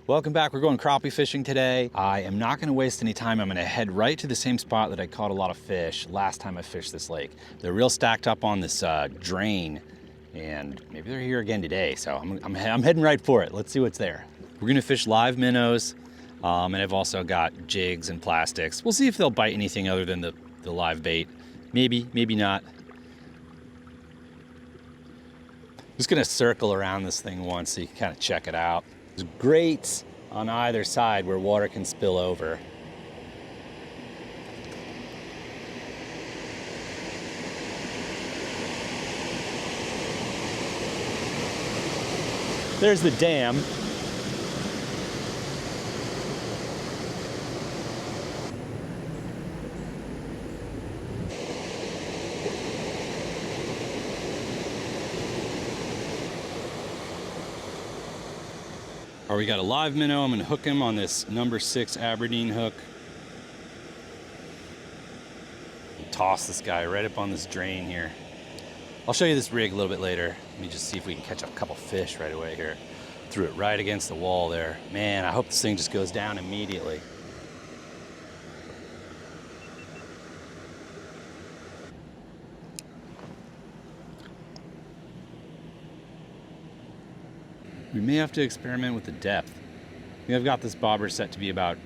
Welcome back. We're going crappie fishing today. I am not going to waste any time. I'm going to head right to the same spot that I caught a lot of fish last time I fished this lake. They're real stacked up on this drain, and maybe they're here again today. So I'm heading right for it. Let's see what's there. We're going to fish live minnows, and I've also got jigs and plastics. We'll see if they'll bite anything other than the live bait. Maybe, maybe not. Just going to circle around this thing once so you can kind of check it out. There's grates on either side where water can spill over. There's the dam. All right, we got a live minnow. I'm gonna hook him on this number 6 Aberdeen hook. Toss this guy right up on this drain here. I'll show you this rig a little bit later. Let me just see if we can catch a couple fish right away here. Threw it right against the wall there. Man, I hope this thing just goes down immediately. We may have to experiment with the depth. I think I've got this bobber set to be about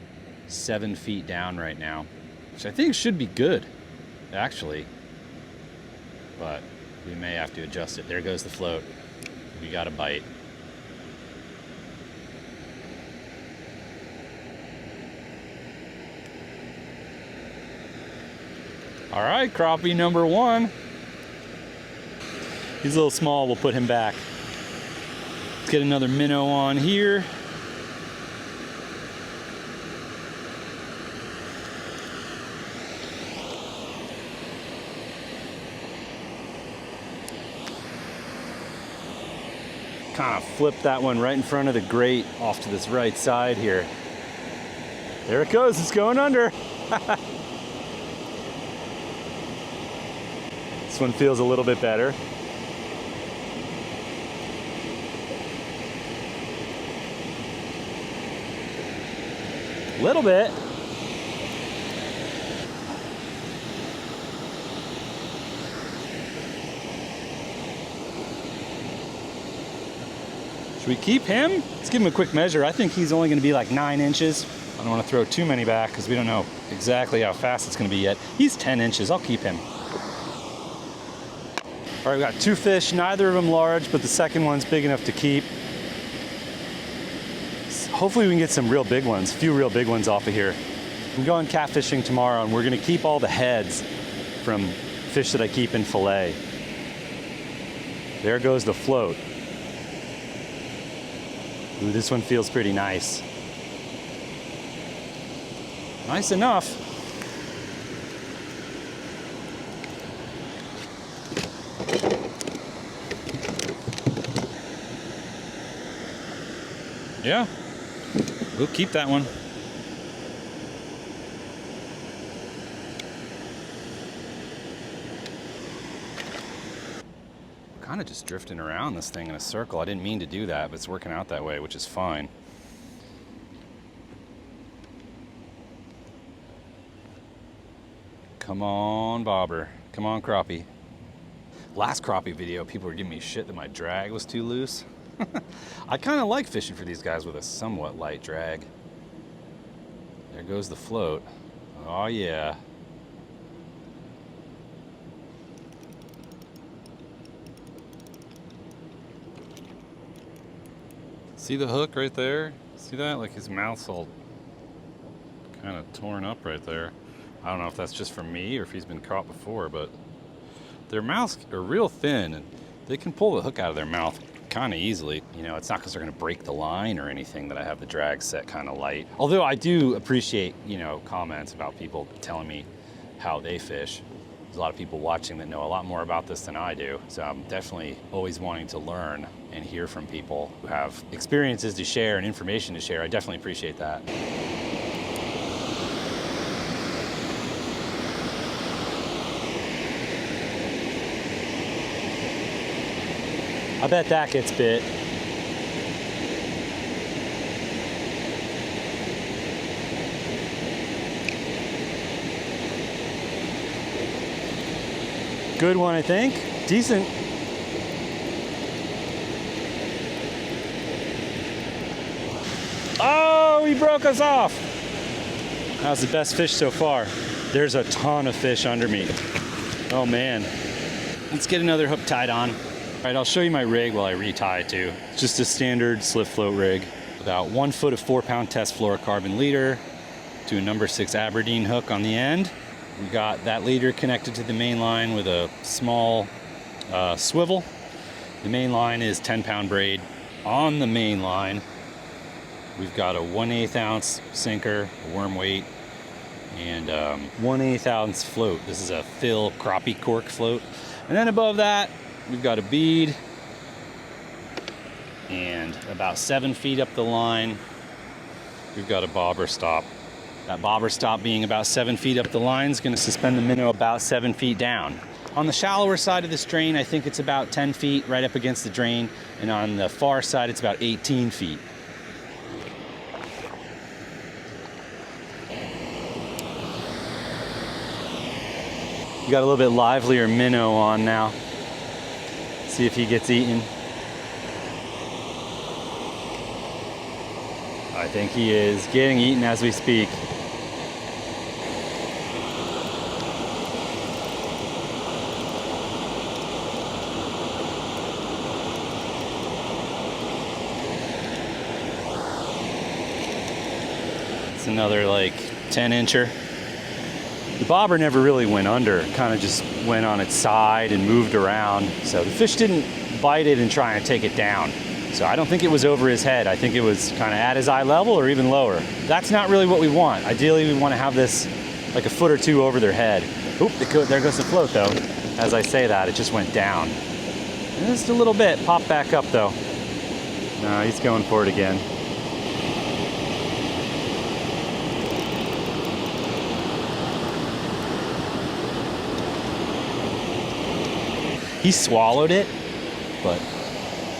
7 feet down right now, which I think should be good, actually. But we may have to adjust it. There goes the float. We got a bite. All right, crappie number 1. He's a little small, we'll put him back. Let's get another minnow on here. Kind of flip that one right in front of the grate off to this right side here. There it goes, it's going under. This one feels a little bit better. A little bit. Should we keep him? Let's give him a quick measure. I think he's only going to be like 9 inches. I don't want to throw too many back because we don't know exactly how fast it's going to be yet. He's 10 inches. I'll keep him. All right, we got 2 fish, neither of them large, but the second one's big enough to keep. Hopefully we can get some real big ones, a few real big ones off of here. I'm going catfishing tomorrow, and we're going to keep all the heads from fish that I keep in fillet. There goes the float. Ooh, this one feels pretty nice. Nice enough. Yeah, we'll keep that one. Kind of just drifting around this thing in a circle. I didn't mean to do that, but it's working out that way, which is fine. Come on, bobber. Come on, crappie. Last crappie video, people were giving me shit that my drag was too loose. I kind of like fishing for these guys with a somewhat light drag. There goes the float. Oh yeah. See the hook right there? See that? Like his mouth's all kind of torn up right there. I don't know if that's just from me or if he's been caught before, but their mouths are real thin and they can pull the hook out of their mouth kind of easily. You know, it's not because they're going to break the line or anything that I have the drag set kind of light. Although I do appreciate, you know, comments about people telling me how they fish. There's a lot of people watching that know a lot more about this than I do. So I'm definitely always wanting to learn and hear from people who have experiences to share and information to share. I definitely appreciate that. I bet that gets bit. Good one, I think. Decent. Oh, he broke us off. That was the best fish so far. There's a ton of fish under me. Oh man. Let's get another hook tied on. All right, I'll show you my rig while I retie it too. It's just a standard slip float rig. About 1 foot of 4-pound test fluorocarbon leader to a number 6 Aberdeen hook on the end. We got that leader connected to the main line with a small swivel. The main line is 10-pound braid. On the main line, we've got a 1/8 ounce sinker, a worm weight, and 1/8 ounce float. This is a fill crappie cork float. And then above that, we've got a bead, and about 7 feet up the line, we've got a bobber stop. That bobber stop being about 7 feet up the line is going to suspend the minnow about 7 feet down. On the shallower side of this drain, I think it's about 10 feet right up against the drain, and on the far side, it's about 18 feet. You got a little bit livelier minnow on now. See if he gets eaten. I think he is getting eaten as we speak. It's another like 10-incher. The bobber never really went under, it kind of just went on its side and moved around. So the fish didn't bite it and try and take it down. So I don't think it was over his head. I think it was kind of at his eye level or even lower. That's not really what we want. Ideally, we want to have this like a foot or two over their head. Oop, there goes the float though. As I say that, it just went down. Just a little bit, pop back up though. No, he's going for it again. He swallowed it, but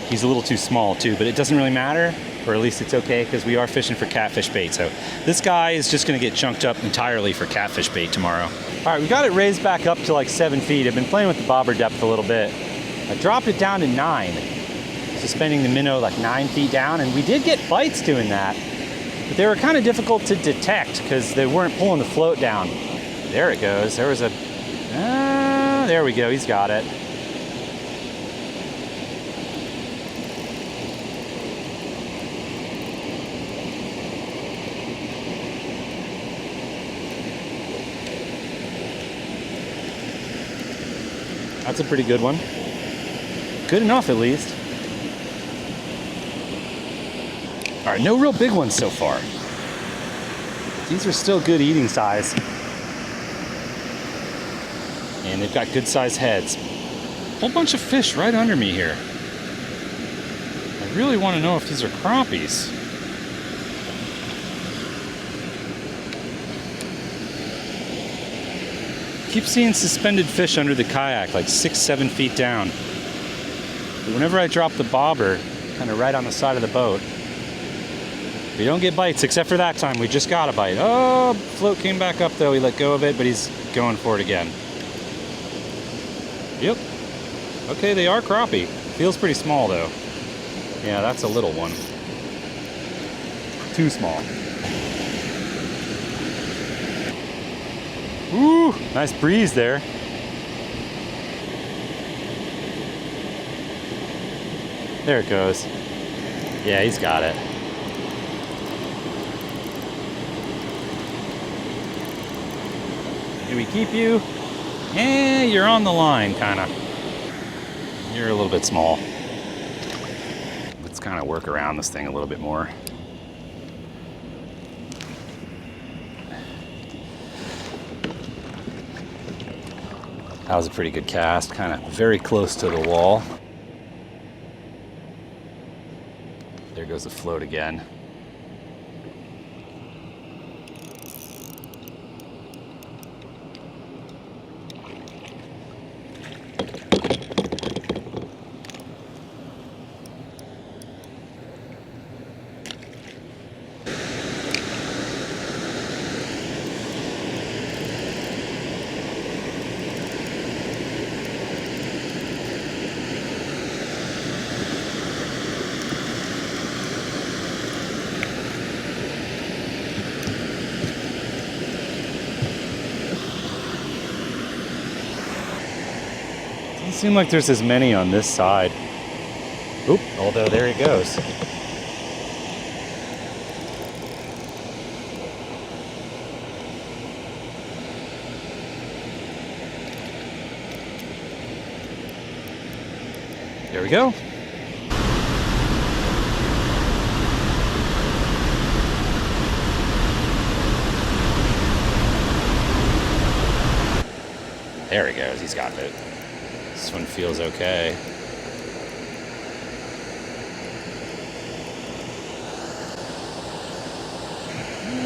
he's a little too small too, but it doesn't really matter, or at least it's okay because we are fishing for catfish bait. So this guy is just gonna get chunked up entirely for catfish bait tomorrow. All right, we got it raised back up to like 7 feet. I've been playing with the bobber depth a little bit. I dropped it down to 9, suspending the minnow like 9 feet down, and we did get bites doing that, but they were kind of difficult to detect because they weren't pulling the float down. There it goes. There was a, there we go, he's got it. That's a pretty good one. Good enough, at least. All right, no real big ones so far. These are still good eating size. And they've got good sized heads. Whole bunch of fish right under me here. I really want to know if these are crappies. Keep seeing suspended fish under the kayak, like 6-7 feet down. But whenever I drop the bobber, kind of right on the side of the boat, we don't get bites, except for that time. We just got a bite. Oh, float came back up though. He let go of it, but he's going for it again. Yep. Okay, they are crappie. Feels pretty small though. Yeah, that's a little one. Too small. Ooh, nice breeze there. There it goes. Yeah, he's got it. Do we keep you? Eh, you're on the line, kinda. You're a little bit small. Let's kind of work around this thing a little bit more. That was a pretty good cast, kind of very close to the wall. There goes the float again. Doesn't seem like there's as many on this side. Oop, although there he goes. There we go. There he goes, he's got it. This one feels okay.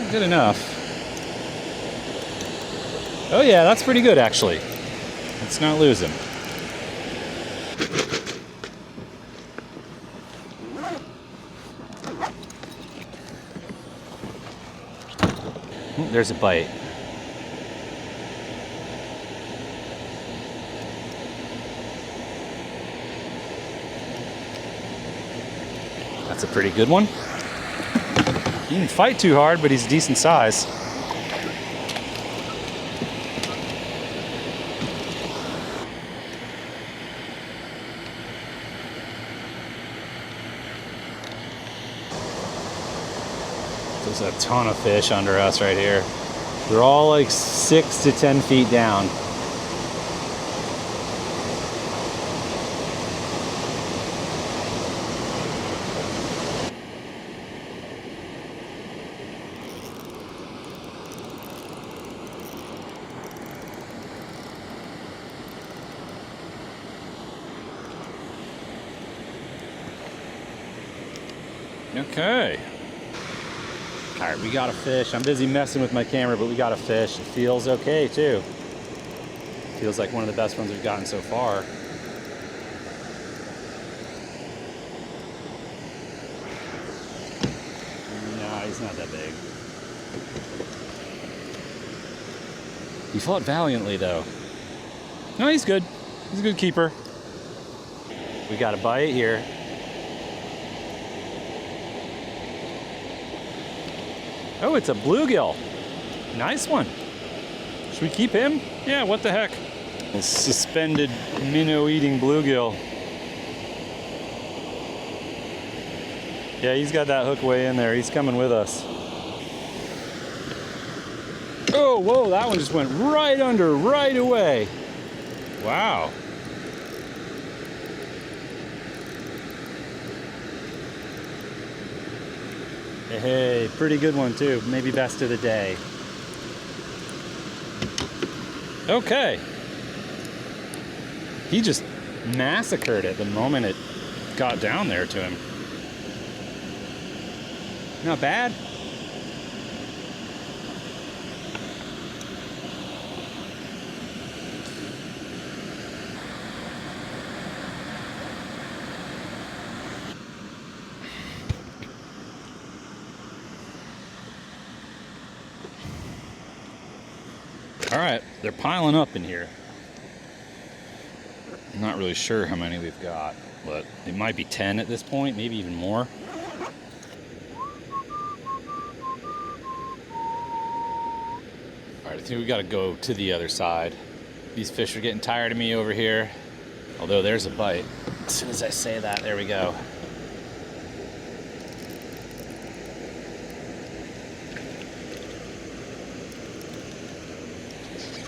Good enough. Oh yeah, that's pretty good actually. Let's not lose him. There's a bite. That's a pretty good one. He didn't fight too hard, but he's a decent size. There's a ton of fish under us right here. They're all like 6 to 10 feet down. Okay. All right, we got a fish. I'm busy messing with my camera, but we got a fish. It feels okay too. Feels like one of the best ones we've gotten so far. Nah, he's not that big. He fought valiantly though. No, he's good. He's a good keeper. We got a bite here. Oh, it's a bluegill. Nice one. Should we keep him? Yeah, what the heck? A suspended minnow-eating bluegill. Yeah, he's got that hook way in there. He's coming with us. Oh, whoa, that one just went right under, right away. Wow. Hey, pretty good one too. Maybe best of the day. Okay. He just massacred it the moment it got down there to him. Not bad. All right, they're piling up in here. I'm not really sure how many we've got, but it might be 10 at this point, maybe even more. All right, I think we gotta go to the other side. These fish are getting tired of me over here. Although there's a bite. As soon as I say that, there we go.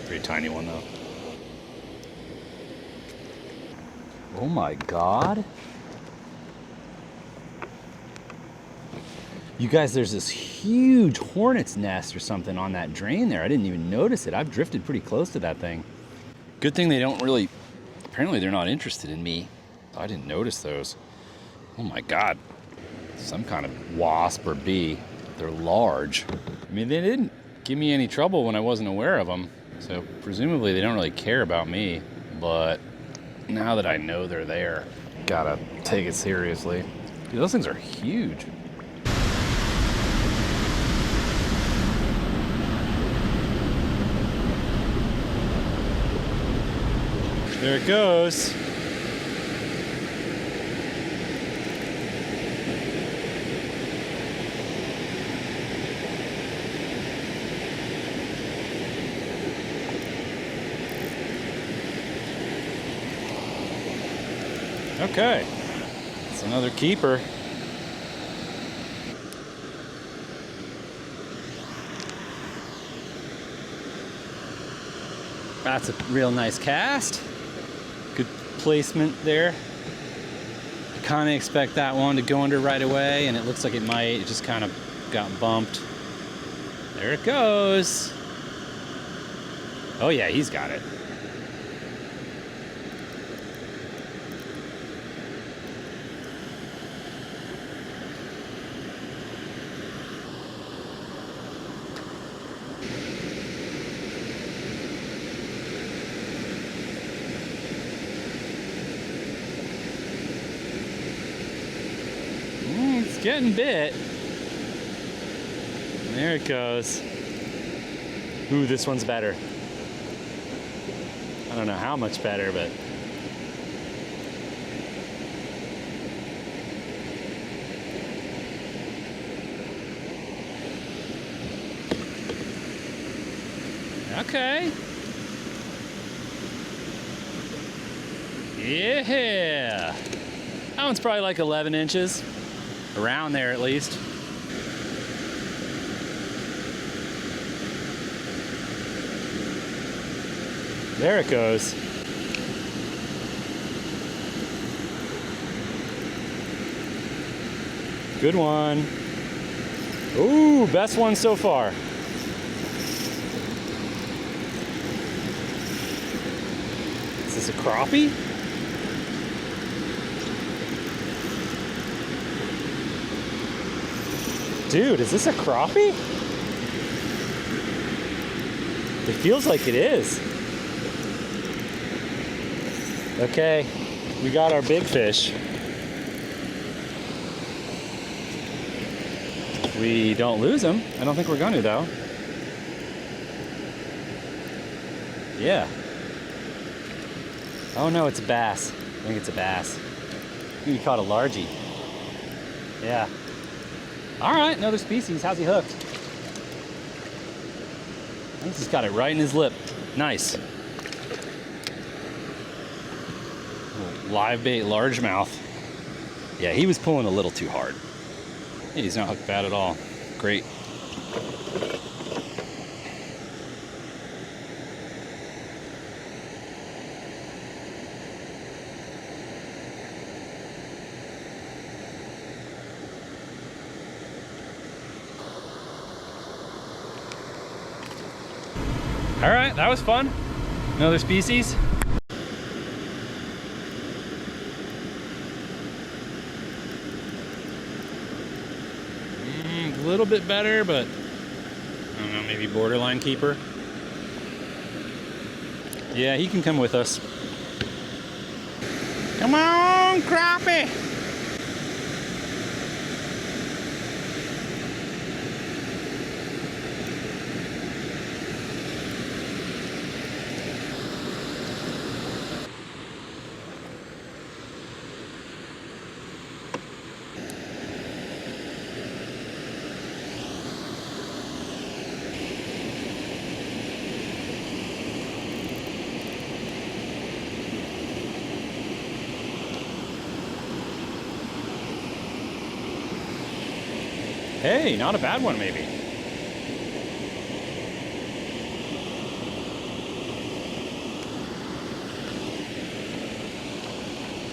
Pretty tiny one though. Oh my God. You guys, there's this huge hornet's nest or something on that drain there. I didn't even notice it. I've drifted pretty close to that thing. Good thing they don't really, apparently they're not interested in me. I didn't notice those. Oh my God. Some kind of wasp or bee. They're large. I mean, they didn't give me any trouble when I wasn't aware of them. So presumably they don't really care about me, but now that I know they're there, gotta take it seriously. Dude, those things are huge. There it goes. Okay, it's another keeper. That's a real nice cast. Good placement there. I kind of expect that one to go under right away, and it looks like it might. It just kind of got bumped. There it goes. Oh yeah, he's got it. It's getting bit. There it goes. Ooh, this one's better. I don't know how much better, but okay. Yeah. That one's probably like 11 inches. Around there at least. There it goes. Good one. Ooh, best one so far. Is this a crappie? Dude, is this a crappie? It feels like it is. Okay, we got our big fish. We don't lose him. I don't think we're going to, though. Yeah. Oh no, it's a bass. I think it's a bass. I think we caught a largie. Yeah. All right, another species. How's he hooked? I think he's got it right in his lip. Nice. Little live bait largemouth. Yeah, he was pulling a little too hard. Yeah, he's not hooked bad at all. Great. All right, that was fun. Another species. A little bit better, but I don't know, maybe borderline keeper. Yeah, he can come with us. Come on, crappie! Hey, not a bad one, maybe.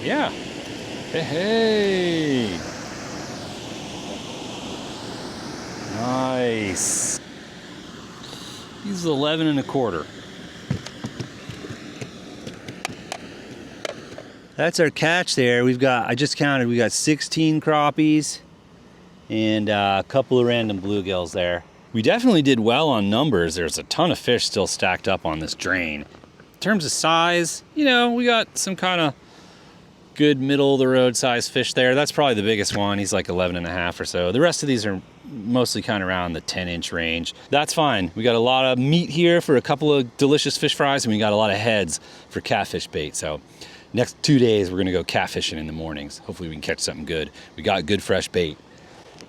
Yeah. Hey. Nice. He's 11 1/4. That's our catch there. I just counted, we got 16 crappies and a couple of random bluegills there. We definitely did well on numbers. There's a ton of fish still stacked up on this drain. In terms of size, you know, we got some kind of good middle of the road size fish there. That's probably the biggest one. He's like 11 1/2 or so. The rest of these are mostly kind of around the 10-inch range. That's fine. We got a lot of meat here for a couple of delicious fish fries, and we got a lot of heads for catfish bait. So next 2 days, we're gonna go catfishing in the mornings. Hopefully we can catch something good. We got good fresh bait.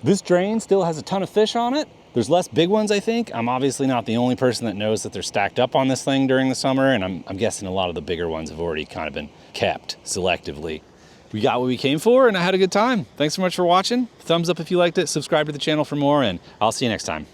This drain still has a ton of fish on it. There's less big ones, I think. I'm obviously not the only person that knows that they're stacked up on this thing during the summer, and I'm guessing a lot of the bigger ones have already kind of been kept selectively. we got what we came for, and I had a good time. Thanks so much for watching. Thumbs up if you liked it, subscribe to the channel for more, and I'll see you next time.